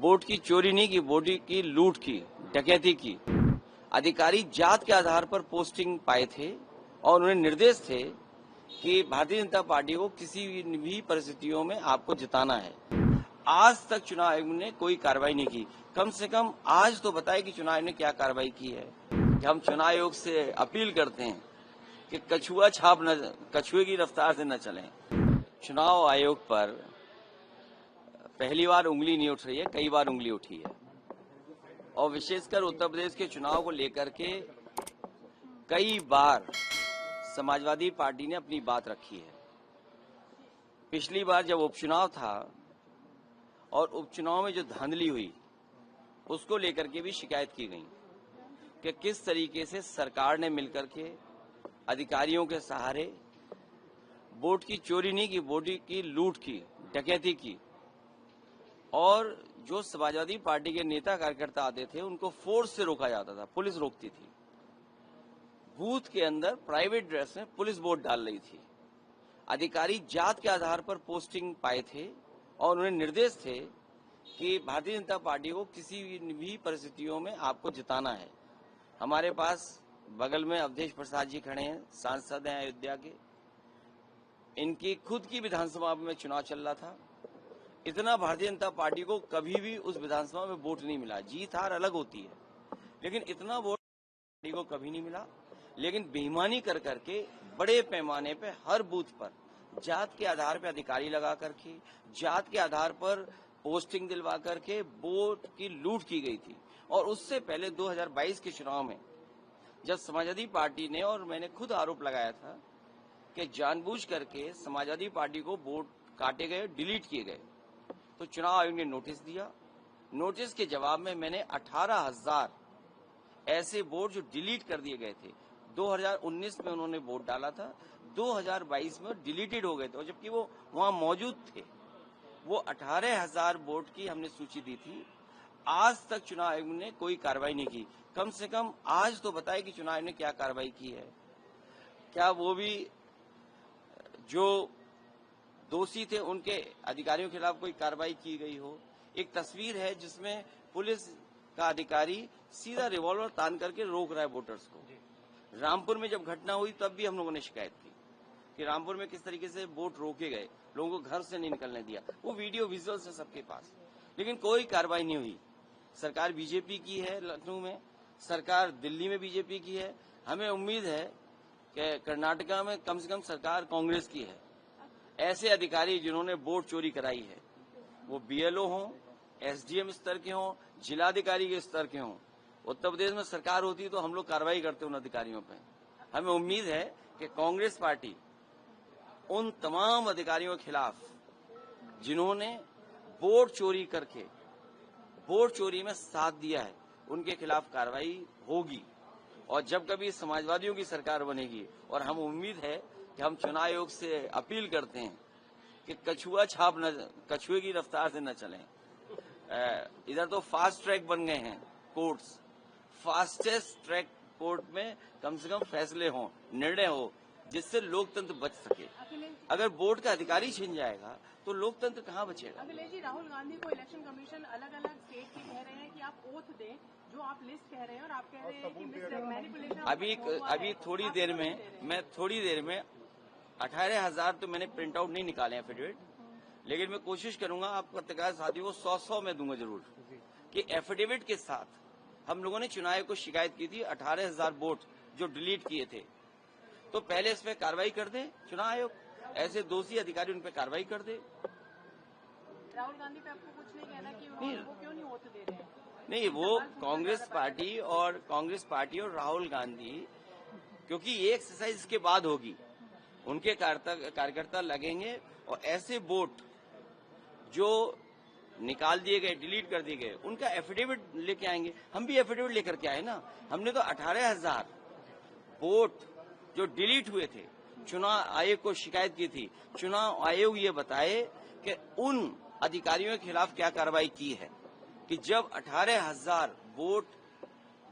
Vote की चोरी नहीं की, वोट की लूट की, डकैती की। अधिकारी जात के आधार पर पोस्टिंग पाए थे और उन्हें निर्देश थे कि भारतीय जनता पार्टी को किसी भी परिस्थितियों में आपको जिताना है। आज तक चुनाव आयोग ने कोई कार्रवाई नहीं की। कम से कम आज तो बताए कि चुनाव आयोग ने क्या कार्रवाई की है। कि हम चुनाव आयोग से अपील करते हैं कि कछुए की रफ्तार से न चलें। चुनाव आयोग पर पहली बार उंगली नहीं उठ रही है, कई बार उंगली उठी है और विशेषकर उत्तर प्रदेश के चुनाव को लेकर के कई बार समाजवादी पार्टी ने अपनी बात रखी है। पिछली बार जब उपचुनाव था और उपचुनाव में जो धांधली हुई उसको लेकर के भी शिकायत की गई कि किस तरीके से सरकार ने मिलकर के अधिकारियों के सहारे वोट की चोरी नहीं की, वोट की लूट की, डकैती की और जो समाजवादी पार्टी के नेता कार्यकर्ता आते थे उनको फोर्स से रोका जाता था, पुलिस रोकती थी। बूथ के अंदर प्राइवेट ड्रेस में पुलिस वोट डाल रही थी। अधिकारी जात के आधार पर पोस्टिंग पाए थे और उन्हें निर्देश थे कि भारतीय जनता पार्टी को किसी भी परिस्थितियों में आपको जिताना है। हमारे पास बगल में अवधेश प्रसाद जी खड़े हैं, सांसद हैं अयोध्या के। इनकी खुद की विधानसभा में चुनाव चल रहा था। इतना भारतीय जनता पार्टी को कभी भी उस विधानसभा में वोट नहीं मिला। जीत हार अलग होती है, लेकिन इतना वोट पार्टी को कभी नहीं मिला। लेकिन बेईमानी कर करके बड़े पैमाने पे हर बूथ पर जात के आधार पर अधिकारी लगा करके, जात के आधार पर पोस्टिंग दिलवा करके वोट की लूट की गई थी। और उससे पहले 2022 के चुनाव में जब समाजवादी पार्टी ने, और मैंने खुद आरोप लगाया था कि जानबूझ करके समाजवादी पार्टी को वोट काटे गए, डिलीट किए गए, तो चुनाव आयोग ने नोटिस दिया। नोटिस के जवाब में मैंने 18,000 ऐसे वोट जो डिलीट कर दिए गए थे, 2019 में उन्होंने वोट डाला था, 2022 में डिलीटेड हो गए थे, और जबकि वो वहां मौजूद थे। वो 18,000 वोट की हमने सूची दी थी। आज तक चुनाव आयोग ने कोई कार्रवाई नहीं की। कम से कम आज तो बताए कि चुनाव आयोग ने क्या कार्रवाई की है। क्या वो भी जो दोषी थे उनके अधिकारियों के खिलाफ कोई कार्रवाई की गई हो। एक तस्वीर है जिसमें पुलिस का अधिकारी सीधा रिवॉल्वर तान करके रोक रहा है वोटर्स को। रामपुर में जब घटना हुई तब भी हम लोगों ने शिकायत की कि रामपुर में किस तरीके से वोट रोके गए, लोगों को घर से नहीं निकलने दिया। वो वीडियो विजुअल्स है सबके पास, लेकिन कोई कार्रवाई नहीं हुई। सरकार बीजेपी की है लखनऊ में, सरकार दिल्ली में बीजेपी की है। हमें उम्मीद है कि कर्नाटका में कम से कम सरकार कांग्रेस की है। ऐसे अधिकारी जिन्होंने वोट चोरी कराई है, वो बीएलओ हों, एसडीएम स्तर के हों, जिलाधिकारी के स्तर के हों, उत्तर प्रदेश में सरकार होती तो हम लोग कार्रवाई करते उन अधिकारियों पे। हमें उम्मीद है कि कांग्रेस पार्टी उन तमाम अधिकारियों के खिलाफ जिन्होंने वोट चोरी करके वोट चोरी में साथ दिया है, उनके खिलाफ कार्रवाई होगी। और जब कभी समाजवादियों की सरकार बनेगी, और हम उम्मीद है कि हम चुनाव आयोग से अपील करते हैं कि कछुए की रफ्तार से न चलें। इधर तो फास्ट ट्रैक बन गए हैं कोर्ट्स, फास्टेस्ट ट्रैक कोर्ट में कम से कम फैसले हों, निर्णय हो, जिससे लोकतंत्र बच सके। अगर वोट का अधिकारी छिन जाएगा तो लोकतंत्र कहाँ बचेगा। अखिलेश जी, राहुल गांधी को इलेक्शन कमीशन अलग अलग स्टेट के कह रहे हैं कि आप ओथ दें, जो आप लिस्ट कह रहे हैं, और आप कह रहे हैं कि मैनिपुलेशन। अभी थोड़ी देर में 18,000 तो मैंने प्रिंट आउट नहीं निकाले हैं एफिडेविट, लेकिन मैं कोशिश करूंगा आप पत्रकार साथियों को 100 में दूंगा जरूर कि एफिडेविट के साथ हम लोगों ने चुनाव आयोग को शिकायत की थी 18,000 वोट जो डिलीट किए थे। तो पहले इस पे कार्रवाई कर दे चुनाव आयोग, ऐसे दोषी अधिकारी उन पे कार्रवाई कर दे। राहुल गांधी पे आपको कुछ नहीं कहना कि वो क्यों नहीं वोट दे रहे हैं? नहीं, वो कांग्रेस पार्टी और राहुल गांधी, क्योंकि ये एक्सरसाइज इसके बाद होगी, उनके कार्यकर्ता लगेंगे और ऐसे वोट जो निकाल दिए गए, डिलीट कर दिए गए, उनका एफिडेविट लेके आएंगे। हम भी एफिडेविट लेकर के आए ना। हमने तो 18,000 वोट जो डिलीट हुए थे चुनाव आयोग को शिकायत की थी। चुनाव आयोग ये बताए कि उन अधिकारियों के खिलाफ क्या कार्रवाई की है कि जब 18,000 वोट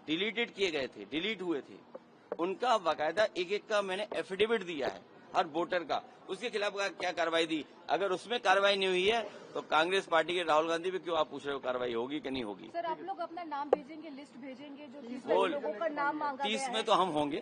डिलीटेड किए गए थे, डिलीट हुए थे, उनका बाकायदा एक एक का मैंने एफिडेविट दिया है। हर वोटर का, उसके खिलाफ क्या कार्रवाई दी? अगर उसमें कार्रवाई नहीं हुई है तो कांग्रेस पार्टी के राहुल गांधी पे क्यों आप पूछ रहे हो कार्रवाई होगी कि नहीं होगी? सर आप लोग अपना नाम भेजेंगे, लिस्ट भेजेंगे जो 30 वो लोगों का नाम मांगा गया 30 है? में तो हम होंगे।